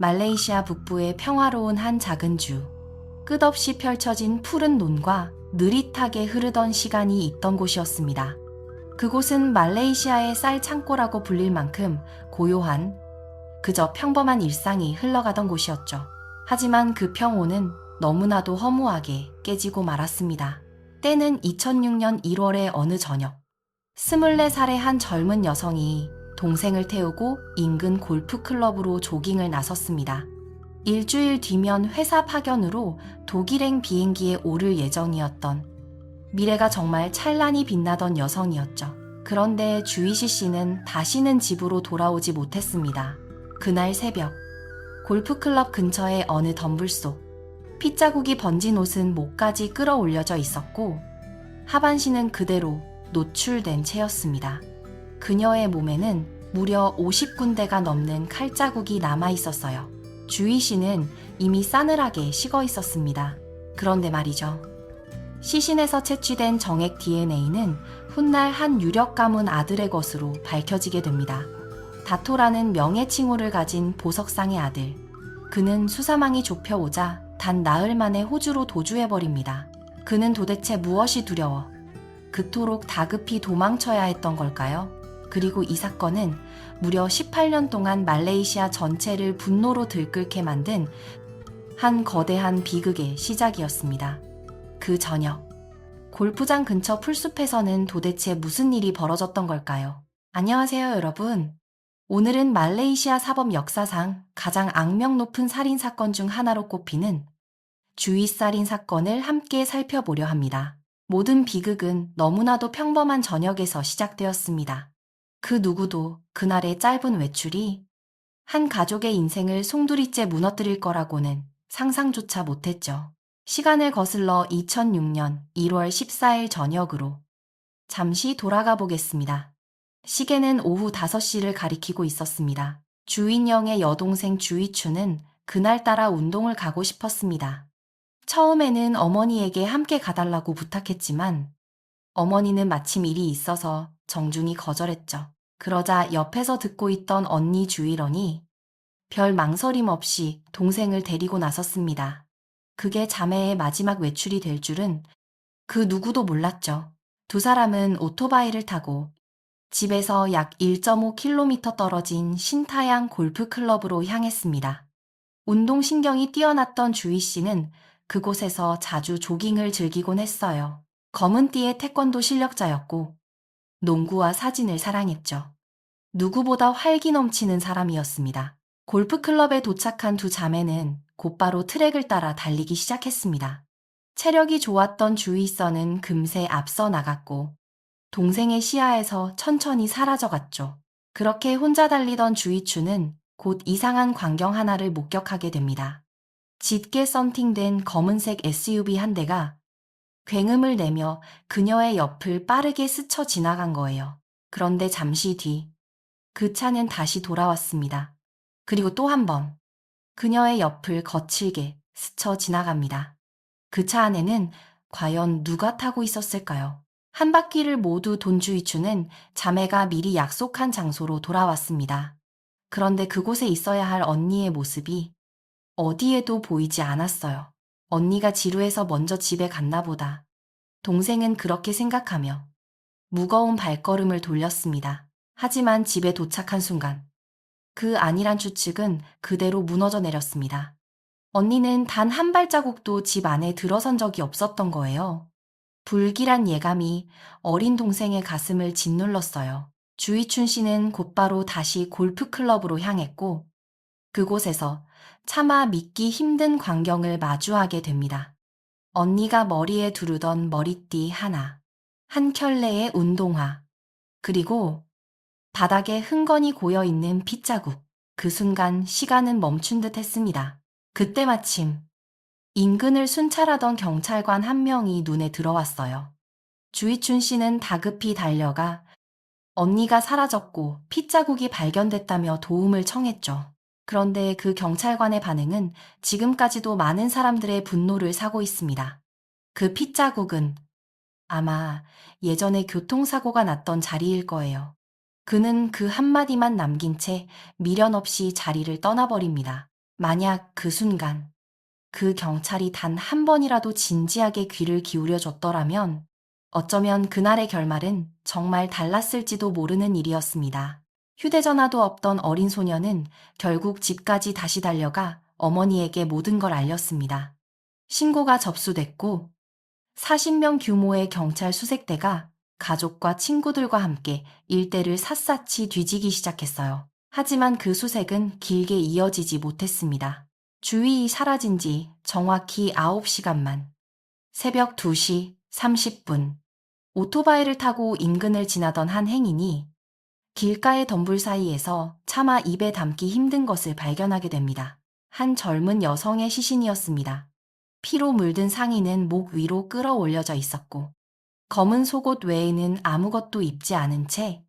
말레이시아 북부의 평화로운 한 작은 주. 끝없이 펼쳐진 푸른 논과 느릿하게 흐르던 시간이 있던 곳이었습니다. 그곳은 말레이시아의 쌀 창고라고 불릴 만큼 고요한, 그저 평범한 일상이 흘러가던 곳이었죠. 하지만 그 평온은 너무나도 허무하게 깨지고 말았습니다. 때는 2006년 1월의 어느 저녁. 24살의 한 젊은 여성이 동생을 태우고 인근 골프클럽으로 조깅을 나섰습니다. 일주일 뒤면 회사 파견으로 독일행 비행기에 오를 예정이었던, 미래가 정말 찬란히 빛나던 여성이었죠. 그런데 주이시 씨는 다시는 집으로 돌아오지 못했습니다. 그날 새벽, 골프클럽 근처의 어느 덤불 속, 핏자국이 번진 옷은 목까지 끌어올려져 있었고 하반신은 그대로 노출된 채였습니다. 그녀의 몸에는 무려 50군데가 넘는 칼자국이 남아 있었어요. 주희 씨는 이미 싸늘하게 식어 있었습니다. 그런데 말이죠. 시신에서 채취된 정액 DNA는 훗날 한 유력 가문 아들의 것으로 밝혀지게 됩니다. 다토라는 명예 칭호를 가진 보석상의 아들. 그는 수사망이 좁혀오자 단 나흘 만에 호주로 도주해버립니다. 그는 도대체 무엇이 두려워 그토록 다급히 도망쳐야 했던 걸까요? 그리고 이 사건은 무려 18년 동안 말레이시아 전체를 분노로 들끓게 만든 한 거대한 비극의 시작이었습니다. 그 저녁, 골프장 근처 풀숲에서는 도대체 무슨 일이 벌어졌던 걸까요? 안녕하세요, 여러분. 오늘은 말레이시아 사법 역사상 가장 악명 높은 살인사건 중 하나로 꼽히는 주윗살인 사건을 함께 살펴보려 합니다. 모든 비극은 너무나도 평범한 저녁에서 시작되었습니다. 그 누구도 그날의 짧은 외출이 한 가족의 인생을 송두리째 무너뜨릴 거라고는 상상조차 못했죠. 시간을 거슬러 2006년 1월 14일 저녁으로 잠시 돌아가 보겠습니다. 시계는 오후 5시를 가리키고 있었습니다. 주인영의 여동생 주이추는 그날따라 운동을 가고 싶었습니다. 처음에는 어머니에게 함께 가달라고 부탁했지만 어머니는 마침 일이 있어서 정중히 거절했죠. 그러자 옆에서 듣고 있던 언니 주일언이 별 망설임 없이 동생을 데리고 나섰습니다. 그게 자매의 마지막 외출이 될 줄은 그 누구도 몰랐죠. 두 사람은 오토바이를 타고 집에서 약 1.5km 떨어진 신타양 골프클럽으로 향했습니다. 운동신경이 뛰어났던 주희 씨는 그곳에서 자주 조깅을 즐기곤 했어요. 검은 띠의 태권도 실력자였고 농구와 사진을 사랑했죠. 누구보다 활기 넘치는 사람이었습니다. 골프클럽에 도착한 두 자매는 곧바로 트랙을 따라 달리기 시작했습니다. 체력이 좋았던 주이서는 금세 앞서 나갔고 동생의 시야에서 천천히 사라져갔죠. 그렇게 혼자 달리던 주이추는 곧 이상한 광경 하나를 목격하게 됩니다. 짙게 썬팅된 검은색 SUV 한 대가 굉음을 내며 그녀의 옆을 빠르게 스쳐 지나간 거예요. 그런데 잠시 뒤 그 차는 다시 돌아왔습니다. 그리고 또 한 번 그녀의 옆을 거칠게 스쳐 지나갑니다. 그 차 안에는 과연 누가 타고 있었을까요? 한 바퀴를 모두 돈 주이추는 자매가 미리 약속한 장소로 돌아왔습니다. 그런데 그곳에 있어야 할 언니의 모습이 어디에도 보이지 않았어요. 언니가 지루해서 먼저 집에 갔나 보다. 동생은 그렇게 생각하며 무거운 발걸음을 돌렸습니다. 하지만 집에 도착한 순간 그 안일한 추측은 그대로 무너져 내렸습니다. 언니는 단 한 발자국도 집 안에 들어선 적이 없었던 거예요. 불길한 예감이 어린 동생의 가슴을 짓눌렀어요. 주이춘 씨는 곧바로 다시 골프클럽으로 향했고 그곳에서 차마 믿기 힘든 광경을 마주하게 됩니다. 언니가 머리에 두르던 머리띠 하나, 한 켤레의 운동화, 그리고 바닥에 흥건히 고여있는 핏자국. 그 순간 시간은 멈춘 듯 했습니다. 그때 마침 인근을 순찰하던 경찰관 한 명이 눈에 들어왔어요. 주이춘 씨는 다급히 달려가 언니가 사라졌고 핏자국이 발견됐다며 도움을 청했죠. 그런데 그 경찰관의 반응은 지금까지도 많은 사람들의 분노를 사고 있습니다. 그 핏자국은 아마 예전에 교통사고가 났던 자리일 거예요. 그는 그 한마디만 남긴 채 미련 없이 자리를 떠나버립니다. 만약 그 순간 그 경찰이 단 한 번이라도 진지하게 귀를 기울여 줬더라면 어쩌면 그날의 결말은 정말 달랐을지도 모르는 일이었습니다. 휴대전화도 없던 어린 소녀는 결국 집까지 다시 달려가 어머니에게 모든 걸 알렸습니다. 신고가 접수됐고 40명 규모의 경찰 수색대가 가족과 친구들과 함께 일대를 샅샅이 뒤지기 시작했어요. 하지만 그 수색은 길게 이어지지 못했습니다. 주위이 사라진 지 정확히 9시간만. 새벽 2시 30분. 오토바이를 타고 인근을 지나던 한 행인이 길가의 덤불 사이에서 차마 입에 담기 힘든 것을 발견하게 됩니다. 한 젊은 여성의 시신이었습니다. 피로 물든 상의는 목 위로 끌어올려져 있었고 검은 속옷 외에는 아무것도 입지 않은 채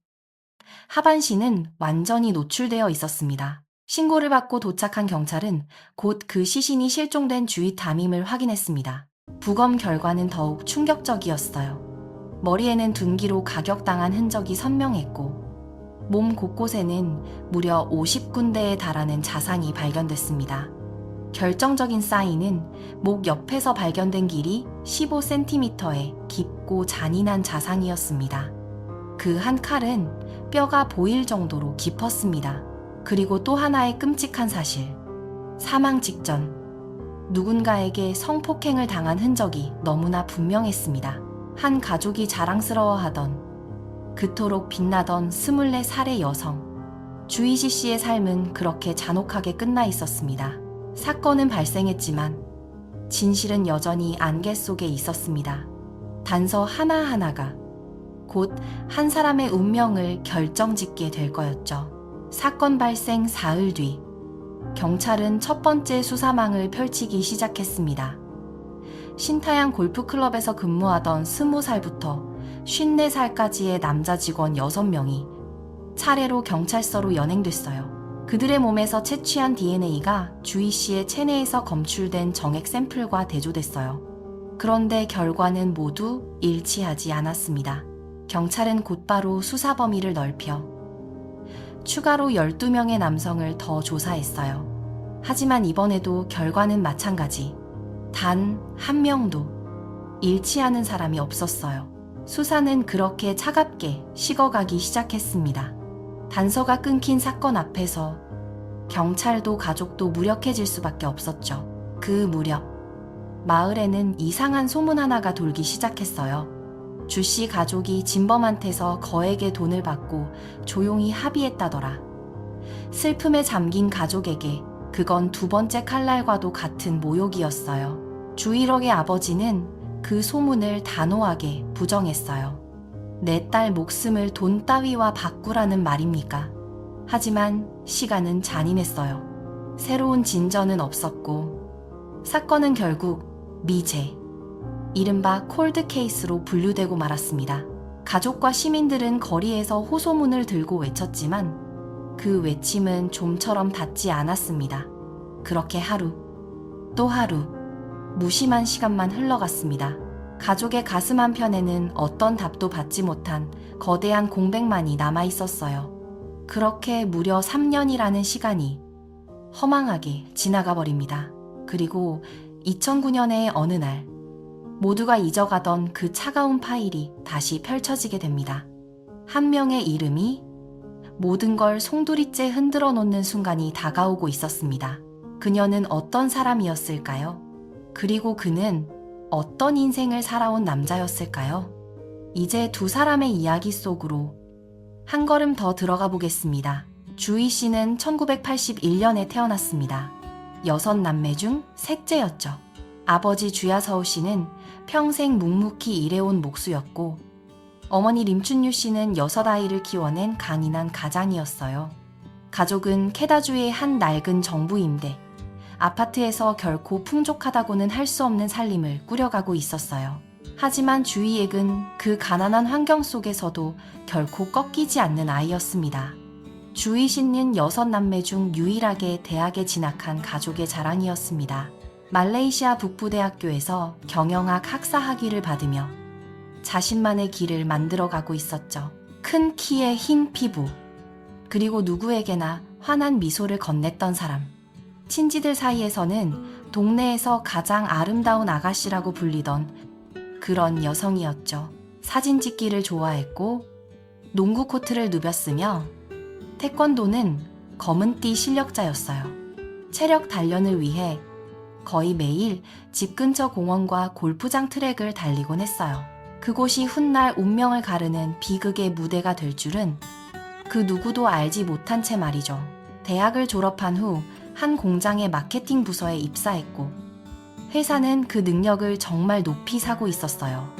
하반신은 완전히 노출되어 있었습니다. 신고를 받고 도착한 경찰은 곧 그 시신이 실종된 주위 담임을 확인했습니다. 부검 결과는 더욱 충격적이었어요. 머리에는 둔기로 가격당한 흔적이 선명했고 몸 곳곳에는 무려 50군데에 달하는 자상이 발견됐습니다. 결정적인 사인은 목 옆에서 발견된 길이 15cm의 깊고 잔인한 자상이었습니다. 그 한 칼은 뼈가 보일 정도로 깊었습니다. 그리고 또 하나의 끔찍한 사실. 사망 직전 누군가에게 성폭행을 당한 흔적이 너무나 분명했습니다. 한 가족이 자랑스러워하던 그토록 빛나던 24살의 여성. 주이시 씨의 삶은 그렇게 잔혹하게 끝나 있었습니다. 사건은 발생했지만 진실은 여전히 안개 속에 있었습니다. 단서 하나하나가 곧 한 사람의 운명을 결정짓게 될 거였죠. 사건 발생 사흘 뒤 경찰은 첫 번째 수사망을 펼치기 시작했습니다. 신타양 골프클럽에서 근무하던 20살부터 54살까지의 남자 직원 6명이 차례로 경찰서로 연행됐어요. 그들의 몸에서 채취한 DNA가 주희 씨의 체내에서 검출된 정액 샘플과 대조됐어요. 그런데 결과는 모두 일치하지 않았습니다. 경찰은 곧바로 수사 범위를 넓혀 추가로 12명의 남성을 더 조사했어요. 하지만 이번에도 결과는 마찬가지. 단 한 명도 일치하는 사람이 없었어요. 수사는 그렇게 차갑게 식어가기 시작했습니다. 단서가 끊긴 사건 앞에서 경찰도 가족도 무력해질 수밖에 없었죠. 그 무렵 마을에는 이상한 소문 하나가 돌기 시작했어요. 주씨 가족이 진범한테서 거액의 돈을 받고 조용히 합의했다더라. 슬픔에 잠긴 가족에게 그건 두 번째 칼날과도 같은 모욕이었어요. 주일옥의 아버지는 그 소문을 단호하게 부정했어요. 내 딸 목숨을 돈 따위와 바꾸라는 말입니까? 하지만 시간은 잔인했어요. 새로운 진전은 없었고 사건은 결국 미제, 이른바 콜드 케이스로 분류되고 말았습니다. 가족과 시민들은 거리에서 호소문을 들고 외쳤지만 그 외침은 좀처럼 닿지 않았습니다. 그렇게 하루, 또 하루, 무심한 시간만 흘러갔습니다. 가족의 가슴 한편에는 어떤 답도 받지 못한 거대한 공백만이 남아있었어요. 그렇게 무려 3년이라는 시간이 허망하게 지나가 버립니다. 그리고 2009년의 어느 날 모두가 잊어가던 그 차가운 파일이 다시 펼쳐지게 됩니다. 한 명의 이름이 모든 걸 송두리째 흔들어 놓는 순간이 다가오고 있었습니다. 그녀는 어떤 사람이었을까요? 그리고 그는 어떤 인생을 살아온 남자였을까요? 이제 두 사람의 이야기 속으로 한 걸음 더 들어가 보겠습니다. 주희 씨는 1981년에 태어났습니다. 6남매 중 셋째였죠. 아버지 주야서우 씨는 평생 묵묵히 일해온 목수였고 어머니 림춘유 씨는 6아이를 키워낸 강인한 가장이었어요. 가족은 케다주의 한 낡은 정부 임대, 아파트에서 결코 풍족하다고는 할 수 없는 살림을 꾸려가고 있었어요. 하지만 주희액은 그 가난한 환경 속에서도 결코 꺾이지 않는 아이였습니다. 주희 씨는 6남매 중 유일하게 대학에 진학한 가족의 자랑이었습니다. 말레이시아 북부대학교에서 경영학 학사 학위를 받으며 자신만의 길을 만들어가고 있었죠. 큰 키에 흰 피부, 그리고 누구에게나 환한 미소를 건넸던 사람. 친지들 사이에서는 동네에서 가장 아름다운 아가씨라고 불리던 그런 여성이었죠. 사진 찍기를 좋아했고 농구 코트를 누볐으며 태권도는 검은띠 실력자였어요. 체력 단련을 위해 거의 매일 집 근처 공원과 골프장 트랙을 달리곤 했어요. 그곳이 훗날 운명을 가르는 비극의 무대가 될 줄은 그 누구도 알지 못한 채 말이죠. 대학을 졸업한 후 한 공장의 마케팅 부서에 입사했고 회사는 그 능력을 정말 높이 사고 있었어요.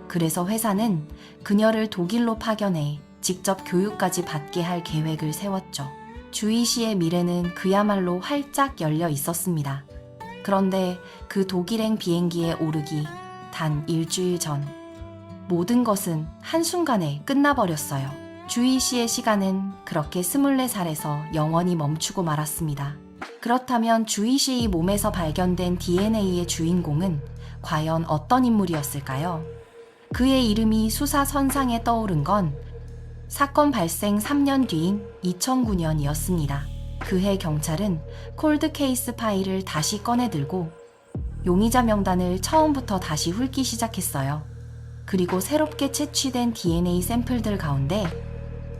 그래서 회사는 그녀를 독일로 파견해 직접 교육까지 받게 할 계획을 세웠죠. 주희 씨의 미래는 그야말로 활짝 열려 있었습니다. 그런데 그 독일행 비행기에 오르기 단 일주일 전 모든 것은 한순간에 끝나버렸어요. 주희 씨의 시간은 그렇게 24살에서 영원히 멈추고 말았습니다. 그렇다면 주희 씨의 몸에서 발견된 DNA의 주인공은 과연 어떤 인물이었을까요? 그의 이름이 수사 선상에 떠오른 건 사건 발생 3년 뒤인 2009년이었습니다. 그해 경찰은 콜드 케이스 파일을 다시 꺼내들고 용의자 명단을 처음부터 다시 훑기 시작했어요. 그리고 새롭게 채취된 DNA 샘플들 가운데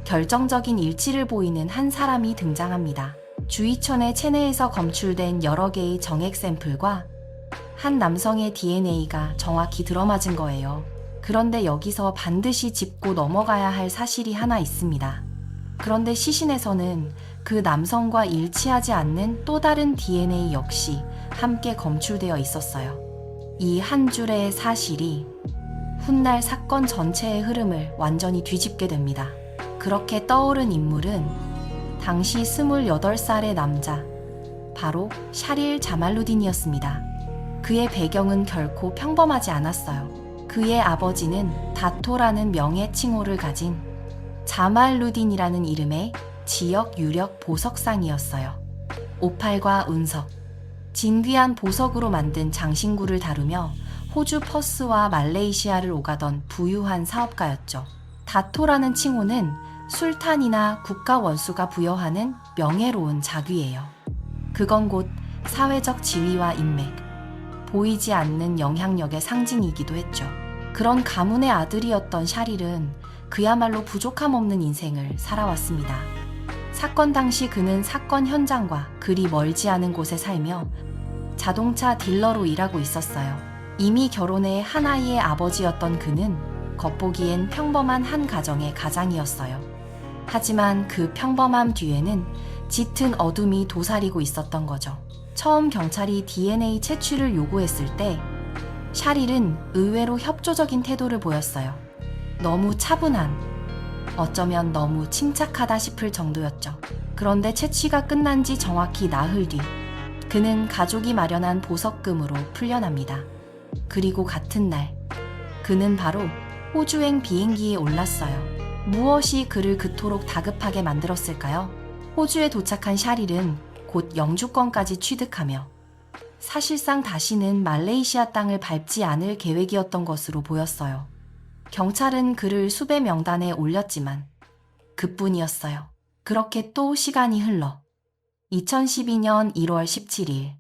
결정적인 일치를 보이는 한 사람이 등장합니다. 주희천의 체내에서 검출된 여러 개의 정액 샘플과 한 남성의 DNA가 정확히 들어맞은 거예요. 그런데 여기서 반드시 짚고 넘어가야 할 사실이 하나 있습니다. 그런데 시신에서는 그 남성과 일치하지 않는 또 다른 DNA 역시 함께 검출되어 있었어요. 이 한 줄의 사실이 훗날 사건 전체의 흐름을 완전히 뒤집게 됩니다. 그렇게 떠오른 인물은 당시 28살의 남자, 바로 샤릴 자말루딘이었습니다. 그의 배경은 결코 평범하지 않았어요. 그의 아버지는 다토라는 명예 칭호를 가진 자말루딘이라는 이름의 지역 유력 보석상이었어요. 오팔과 운석, 진귀한 보석으로 만든 장신구를 다루며 호주 퍼스와 말레이시아를 오가던 부유한 사업가였죠. 다토라는 칭호는 술탄이나 국가 원수가 부여하는 명예로운 자귀예요. 그건 곧 사회적 지위와 인맥, 보이지 않는 영향력의 상징이기도 했죠. 그런 가문의 아들이었던 샤릴은 그야말로 부족함 없는 인생을 살아왔습니다. 사건 당시 그는 사건 현장과 그리 멀지 않은 곳에 살며 자동차 딜러로 일하고 있었어요. 이미 결혼해 한 아이의 아버지였던 그는 겉보기엔 평범한 한 가정의 가장이었어요. 하지만 그 평범함 뒤에는 짙은 어둠이 도사리고 있었던 거죠. 처음 경찰이 DNA 채취를 요구했을 때 샤릴은 의외로 협조적인 태도를 보였어요. 너무 차분한, 어쩌면 너무 침착하다 싶을 정도였죠. 그런데 채취가 끝난 지 정확히 나흘 뒤 그는 가족이 마련한 보석금으로 풀려납니다. 그리고 같은 날 그는 바로 호주행 비행기에 올랐어요. 무엇이 그를 그토록 다급하게 만들었을까요? 호주에 도착한 샤릴은 곧 영주권까지 취득하며 사실상 다시는 말레이시아 땅을 밟지 않을 계획이었던 것으로 보였어요. 경찰은 그를 수배 명단에 올렸지만 그뿐이었어요. 그렇게 또 시간이 흘러 2012년 1월 17일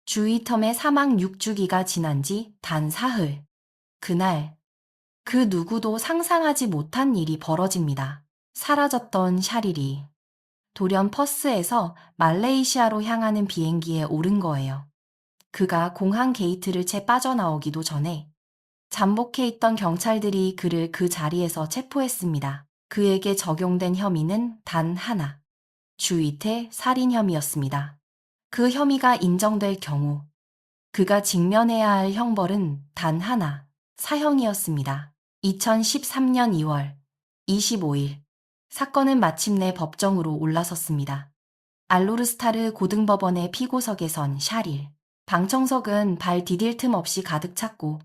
주이텀의 사망 6주기가 지난 지 단 사흘, 그날 그 누구도 상상하지 못한 일이 벌어집니다. 사라졌던 샤릴이 돌연 퍼스에서 말레이시아로 향하는 비행기에 오른 거예요. 그가 공항 게이트를 채 빠져나오기도 전에 잠복해 있던 경찰들이 그를 그 자리에서 체포했습니다. 그에게 적용된 혐의는 단 하나, 주이태 살인 혐의였습니다. 그 혐의가 인정될 경우 그가 직면해야 할 형벌은 단 하나, 사형이었습니다. 2013년 2월 25일 사건은 마침내 법정으로 올라섰습니다. 알로르스타르 고등법원의 피고석에 선 샤릴. 방청석은 발 디딜 틈 없이 가득 찼고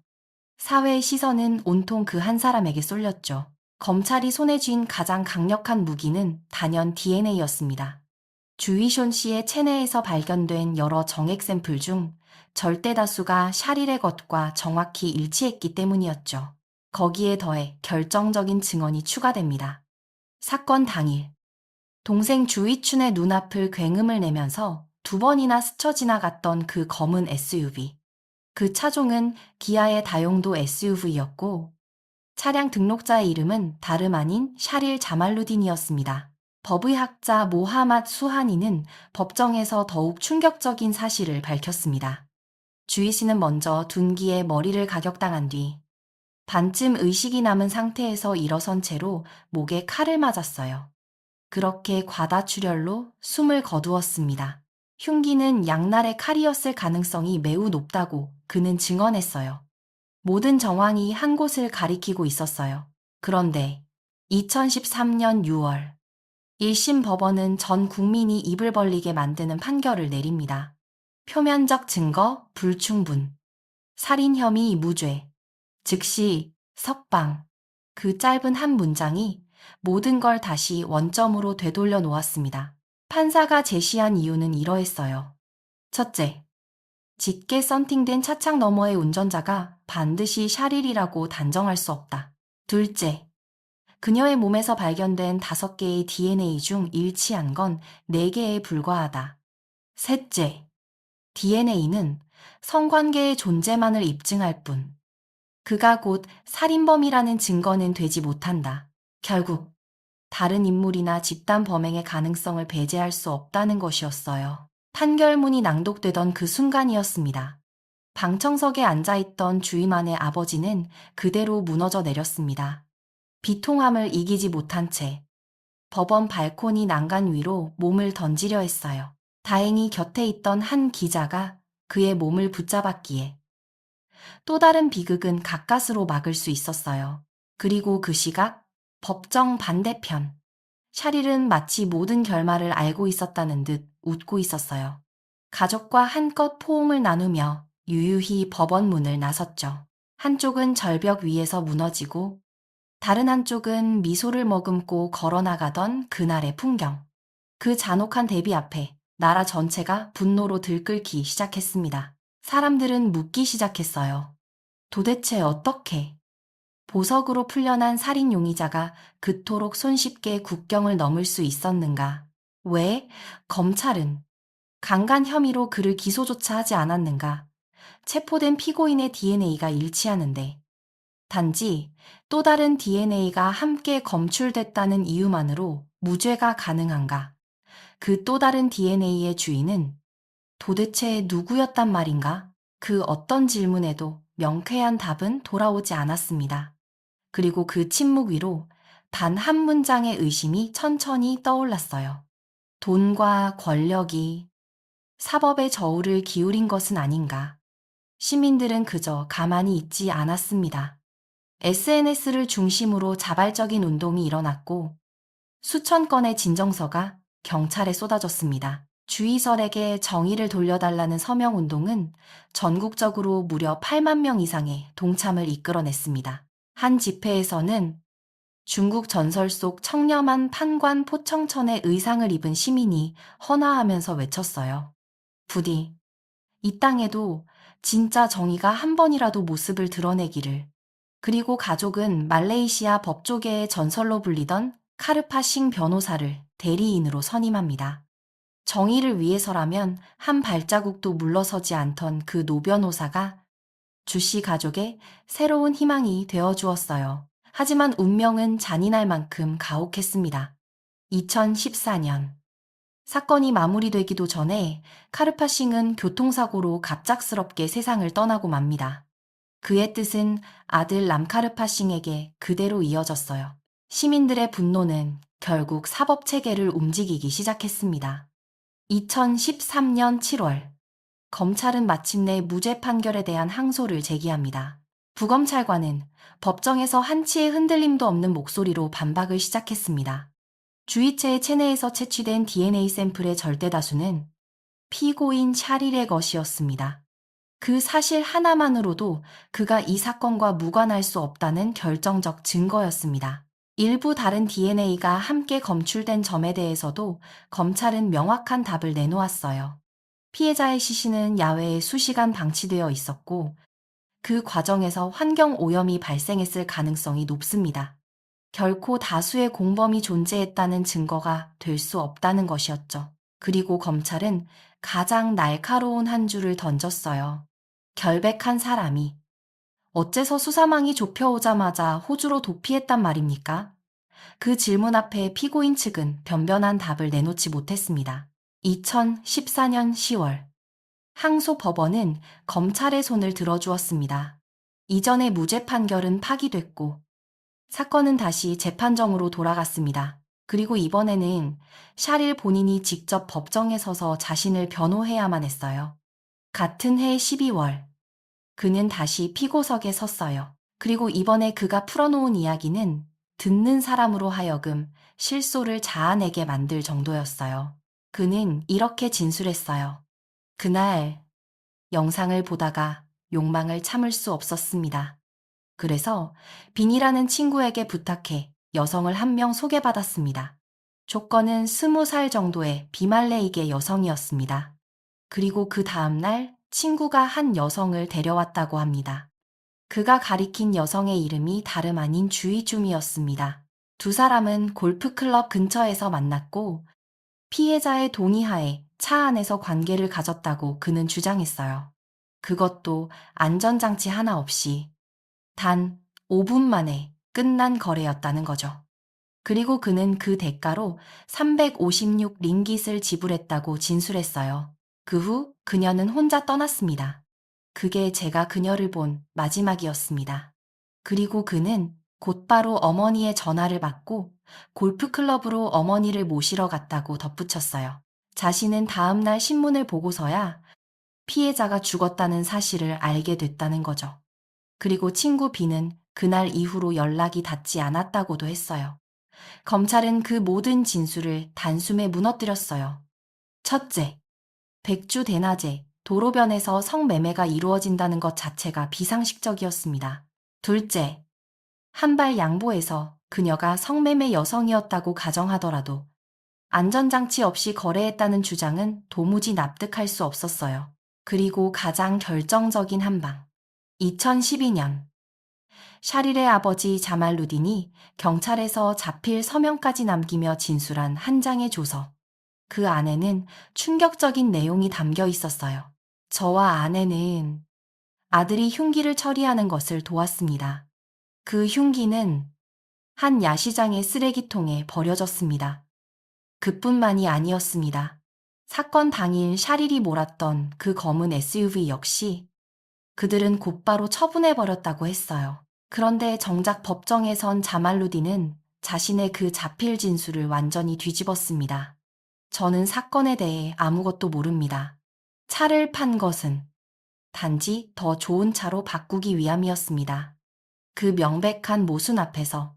사회의 시선은 온통 그 한 사람에게 쏠렸죠. 검찰이 손에 쥔 가장 강력한 무기는 단연 DNA였습니다. 주이숀 씨의 체내에서 발견된 여러 정액 샘플 중 절대 다수가 샤릴의 것과 정확히 일치했기 때문이었죠. 거기에 더해 결정적인 증언이 추가됩니다. 사건 당일 동생 주이춘의 눈앞을 굉음을 내면서 2번이나 스쳐 지나갔던 그 검은 SUV. 그 차종은 기아의 다용도 SUV였고 차량 등록자의 이름은 다름 아닌 샤릴 자말루딘이었습니다. 법의학자 모하맛 수하니는 법정에서 더욱 충격적인 사실을 밝혔습니다. 주희 씨는 먼저 둔기에 머리를 가격당한 뒤 반쯤 의식이 남은 상태에서 일어선 채로 목에 칼을 맞았어요. 그렇게 과다출혈로 숨을 거두었습니다. 흉기는 양날의 칼이었을 가능성이 매우 높다고 그는 증언했어요. 모든 정황이 한 곳을 가리키고 있었어요. 그런데 2013년 6월 1심 법원은 전 국민이 입을 벌리게 만드는 판결을 내립니다. 표면적 증거 불충분, 살인 혐의 무죄, 즉시 석방. 그 짧은 한 문장이 모든 걸 다시 원점으로 되돌려 놓았습니다. 판사가 제시한 이유는 이러했어요. 첫째, 짙게 썬팅된 차창 너머의 운전자가 반드시 샤릴이라고 단정할 수 없다. 둘째, 그녀의 몸에서 발견된 5개의 DNA 중 일치한 건 4개에 불과하다. 셋째, DNA는 성관계의 존재만을 입증할 뿐, 그가 곧 살인범이라는 증거는 되지 못한다. 결국 다른 인물이나 집단 범행의 가능성을 배제할 수 없다는 것이었어요. 판결문이 낭독되던 그 순간이었습니다. 방청석에 앉아있던 주임안의 아버지는 그대로 무너져 내렸습니다. 비통함을 이기지 못한 채 법원 발코니 난간 위로 몸을 던지려 했어요. 다행히 곁에 있던 한 기자가 그의 몸을 붙잡았기에 또 다른 비극은 가까스로 막을 수 있었어요. 그리고 그 시각 법정 반대편 샤릴은 마치 모든 결말을 알고 있었다는 듯 웃고 있었어요. 가족과 한껏 포옹을 나누며 유유히 법원 문을 나섰죠. 한쪽은 절벽 위에서 무너지고 다른 한쪽은 미소를 머금고 걸어나가던 그날의 풍경. 그 잔혹한 대비 앞에 나라 전체가 분노로 들끓기 시작했습니다. 사람들은 묻기 시작했어요. 도대체 어떻게 보석으로 풀려난 살인 용의자가 그토록 손쉽게 국경을 넘을 수 있었는가? 왜 검찰은 강간 혐의로 그를 기소조차 하지 않았는가? 체포된 피고인의 DNA가 일치하는데 단지 또 다른 DNA가 함께 검출됐다는 이유만으로 무죄가 가능한가? 그 또 다른 DNA의 주인은 도대체 누구였단 말인가? 그 어떤 질문에도 명쾌한 답은 돌아오지 않았습니다. 그리고 그 침묵 위로 단 한 문장의 의심이 천천히 떠올랐어요. 돈과 권력이 사법의 저울을 기울인 것은 아닌가? 시민들은 그저 가만히 있지 않았습니다. SNS를 중심으로 자발적인 운동이 일어났고 수천 건의 진정서가 경찰에 쏟아졌습니다. 주의설에게 정의를 돌려달라는 서명운동은 전국적으로 무려 8만 명 이상의 동참을 이끌어냈습니다. 한 집회에서는 중국 전설 속 청렴한 판관 포청천의 의상을 입은 시민이 헌화하면서 외쳤어요. 부디 이 땅에도 진짜 정의가 한 번이라도 모습을 드러내기를. 그리고 가족은 말레이시아 법조계의 전설로 불리던 카르파싱 변호사를 대리인으로 선임합니다. 정의를 위해서라면 한 발자국도 물러서지 않던 그 노 변호사가 주씨 가족의 새로운 희망이 되어 주었어요. 하지만 운명은 잔인할 만큼 가혹했습니다. 2014년 사건이 마무리되기도 전에 카르파싱은 교통사고로 갑작스럽게 세상을 떠나고 맙니다. 그의 뜻은 아들 람카르파싱에게 그대로 이어졌어요. 시민들의 분노는 결국 사법체계를 움직이기 시작했습니다. 2013년 7월, 검찰은 마침내 무죄 판결에 대한 항소를 제기합니다. 부검찰관은 법정에서 한치의 흔들림도 없는 목소리로 반박을 시작했습니다. 주의체의 체내에서 채취된 DNA 샘플의 절대 다수는 피고인 샤릴의 것이었습니다. 그 사실 하나만으로도 그가 이 사건과 무관할 수 없다는 결정적 증거였습니다. 일부 다른 DNA가 함께 검출된 점에 대해서도 검찰은 명확한 답을 내놓았어요. 피해자의 시신은 야외에 수시간 방치되어 있었고 그 과정에서 환경 오염이 발생했을 가능성이 높습니다. 결코 다수의 공범이 존재했다는 증거가 될 수 없다는 것이었죠. 그리고 검찰은 가장 날카로운 한 줄을 던졌어요. 결백한 사람이 어째서 수사망이 좁혀오자마자 호주로 도피했단 말입니까? 그 질문 앞에 피고인 측은 변변한 답을 내놓지 못했습니다. 2014년 10월 항소 법원은 검찰의 손을 들어주었습니다. 이전의 무죄 판결은 파기됐고 사건은 다시 재판정으로 돌아갔습니다. 그리고 이번에는 샤릴 본인이 직접 법정에 서서 자신을 변호해야만 했어요. 같은 해 12월 그는 다시 피고석에 섰어요. 그리고 이번에 그가 풀어놓은 이야기는 듣는 사람으로 하여금 실소를 자아내게 만들 정도였어요. 그는 이렇게 진술했어요. 그날 영상을 보다가 욕망을 참을 수 없었습니다. 그래서 빈이라는 친구에게 부탁해 여성을 한 명 소개받았습니다. 조건은 20살 정도의 비말레이계 여성이었습니다. 그리고 그 다음날 친구가 한 여성을 데려왔다고 합니다. 그가 가리킨 여성의 이름이 다름 아닌 주이줌이었습니다. 두 사람은 골프클럽 근처에서 만났고 피해자의 동의하에 차 안에서 관계를 가졌다고 그는 주장했어요. 그것도 안전장치 하나 없이 단 5분 만에 끝난 거래였다는 거죠. 그리고 그는 그 대가로 356 링깃을 지불했다고 진술했어요. 그 후 그녀는 혼자 떠났습니다. 그게 제가 그녀를 본 마지막이었습니다. 그리고 그는 곧바로 어머니의 전화를 받고 골프클럽으로 어머니를 모시러 갔다고 덧붙였어요. 자신은 다음날 신문을 보고서야 피해자가 죽었다는 사실을 알게 됐다는 거죠. 그리고 친구 B는 그날 이후로 연락이 닿지 않았다고도 했어요. 검찰은 그 모든 진술을 단숨에 무너뜨렸어요. 첫째, 백주 대낮에 도로변에서 성매매가 이루어진다는 것 자체가 비상식적이었습니다. 둘째, 한발 양보해서 그녀가 성매매 여성이었다고 가정하더라도 안전장치 없이 거래했다는 주장은 도무지 납득할 수 없었어요. 그리고 가장 결정적인 한 방. 2012년 샤릴의 아버지 자말루딘이 경찰에서 자필 서명까지 남기며 진술한 한 장의 조서. 그 안에는 충격적인 내용이 담겨 있었어요. 저와 아내는 아들이 흉기를 처리하는 것을 도왔습니다. 그 흉기는 한 야시장의 쓰레기통에 버려졌습니다. 그뿐만이 아니었습니다. 사건 당일 샤릴이 몰았던 그 검은 SUV 역시 그들은 곧바로 처분해버렸다고 했어요. 그런데 정작 법정에선 자말루딘은 자신의 그 자필 진술을 완전히 뒤집었습니다. 저는 사건에 대해 아무것도 모릅니다. 차를 판 것은 단지 더 좋은 차로 바꾸기 위함이었습니다. 그 명백한 모순 앞에서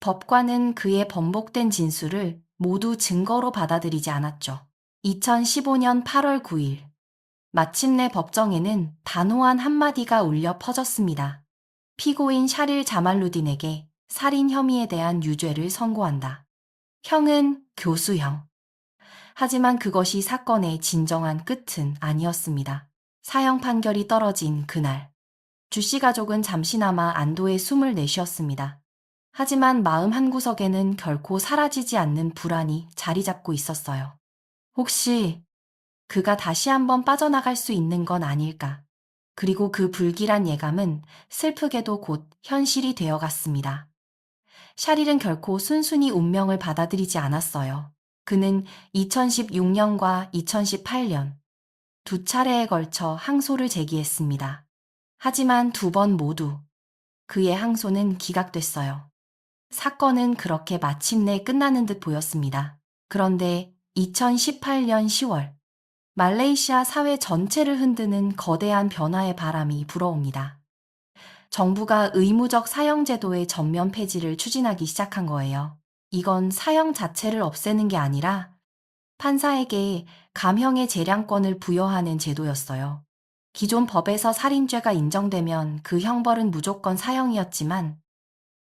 법관은 그의 번복된 진술을 모두 증거로 받아들이지 않았죠. 2015년 8월 9일 마침내 법정에는 단호한 한마디가 울려 퍼졌습니다. 피고인 샤릴 자말루딘에게 살인 혐의에 대한 유죄를 선고한다. 형은 교수형. 하지만 그것이 사건의 진정한 끝은 아니었습니다. 사형 판결이 떨어진 그날, 주씨 가족은 잠시나마 안도의 숨을 내쉬었습니다. 하지만 마음 한구석에는 결코 사라지지 않는 불안이 자리 잡고 있었어요. 혹시 그가 다시 한번 빠져나갈 수 있는 건 아닐까? 그리고 그 불길한 예감은 슬프게도 곧 현실이 되어갔습니다. 샤릴은 결코 순순히 운명을 받아들이지 않았어요. 그는 2016년과 2018년 두 차례에 걸쳐 항소를 제기했습니다. 하지만 두 번 모두 그의 항소는 기각됐어요. 사건은 그렇게 마침내 끝나는 듯 보였습니다. 그런데 2018년 10월 말레이시아 사회 전체를 흔드는 거대한 변화의 바람이 불어옵니다. 정부가 의무적 사형제도의 전면 폐지를 추진하기 시작한 거예요. 이건 사형 자체를 없애는 게 아니라 판사에게 감형의 재량권을 부여하는 제도였어요. 기존 법에서 살인죄가 인정되면 그 형벌은 무조건 사형이었지만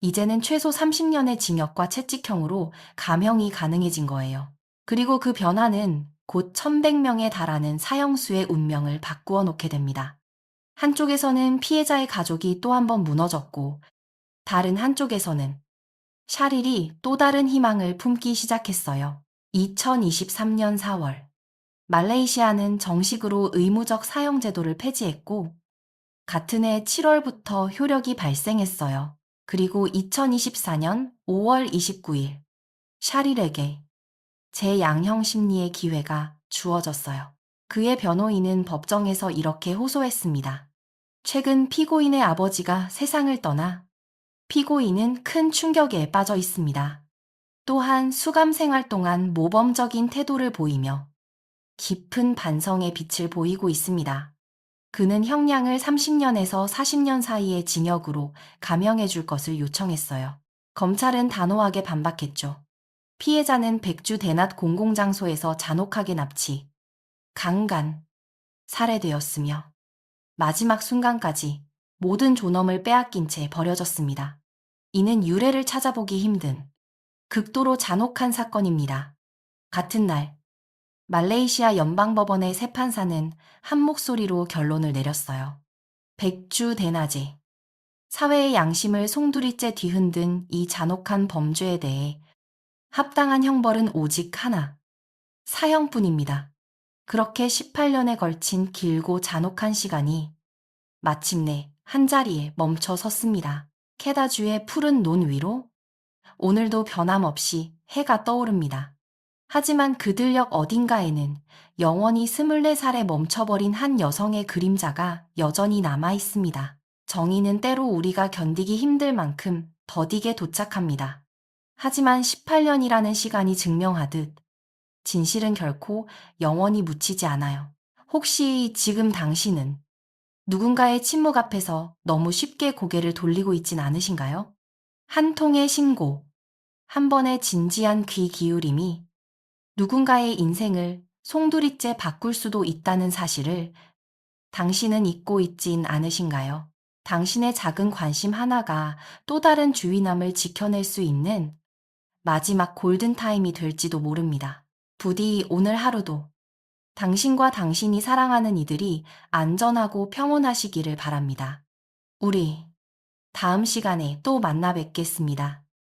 이제는 최소 30년의 징역과 채찍형으로 감형이 가능해진 거예요. 그리고 그 변화는 곧 1100명에 달하는 사형수의 운명을 바꾸어 놓게 됩니다. 한쪽에서는 피해자의 가족이 또 한 번 무너졌고 다른 한쪽에서는 샤릴이 또 다른 희망을 품기 시작했어요. 2023년 4월 말레이시아는 정식으로 의무적 사형제도를 폐지했고, 같은 해 7월부터 효력이 발생했어요. 그리고 2024년 5월 29일, 샤릴에게 재양형 심리의 기회가 주어졌어요. 그의 변호인은 법정에서 이렇게 호소했습니다. 최근 피고인의 아버지가 세상을 떠나 피고인은 큰 충격에 빠져 있습니다. 또한 수감 생활 동안 모범적인 태도를 보이며 깊은 반성의 빛을 보이고 있습니다. 그는 형량을 30년에서 40년 사이의 징역으로 감형해 줄 것을 요청했어요. 검찰은 단호하게 반박했죠. 피해자는 백주 대낮 공공장소에서 잔혹하게 납치, 강간, 살해되었으며 마지막 순간까지 모든 존엄을 빼앗긴 채 버려졌습니다. 이는 유례를 찾아보기 힘든 극도로 잔혹한 사건입니다. 같은 날 말레이시아 연방법원의 새 판사는 한 목소리로 결론을 내렸어요. 백주 대낮에 사회의 양심을 송두리째 뒤흔든 이 잔혹한 범죄에 대해 합당한 형벌은 오직 하나, 사형뿐입니다. 그렇게 18년에 걸친 길고 잔혹한 시간이 마침내 한자리에 멈춰 섰습니다. 케다주의 푸른 논 위로 오늘도 변함없이 해가 떠오릅니다. 하지만 그 들녘 어딘가에는 영원히 24살에 멈춰버린 한 여성의 그림자가 여전히 남아 있습니다. 정의는 때로 우리가 견디기 힘들 만큼 더디게 도착합니다. 하지만 18년이라는 시간이 증명하듯 진실은 결코 영원히 묻히지 않아요. 혹시 지금 당신은 누군가의 침묵 앞에서 너무 쉽게 고개를 돌리고 있진 않으신가요? 한 통의 신고, 한 번의 진지한 귀 기울임이 누군가의 인생을 송두리째 바꿀 수도 있다는 사실을 당신은 잊고 있진 않으신가요? 당신의 작은 관심 하나가 또 다른 주위남을 지켜낼 수 있는 마지막 골든타임이 될지도 모릅니다. 부디 오늘 하루도 당신과 당신이 사랑하는 이들이 안전하고 평온하시기를 바랍니다. 우리 다음 시간에 또 만나 뵙겠습니다.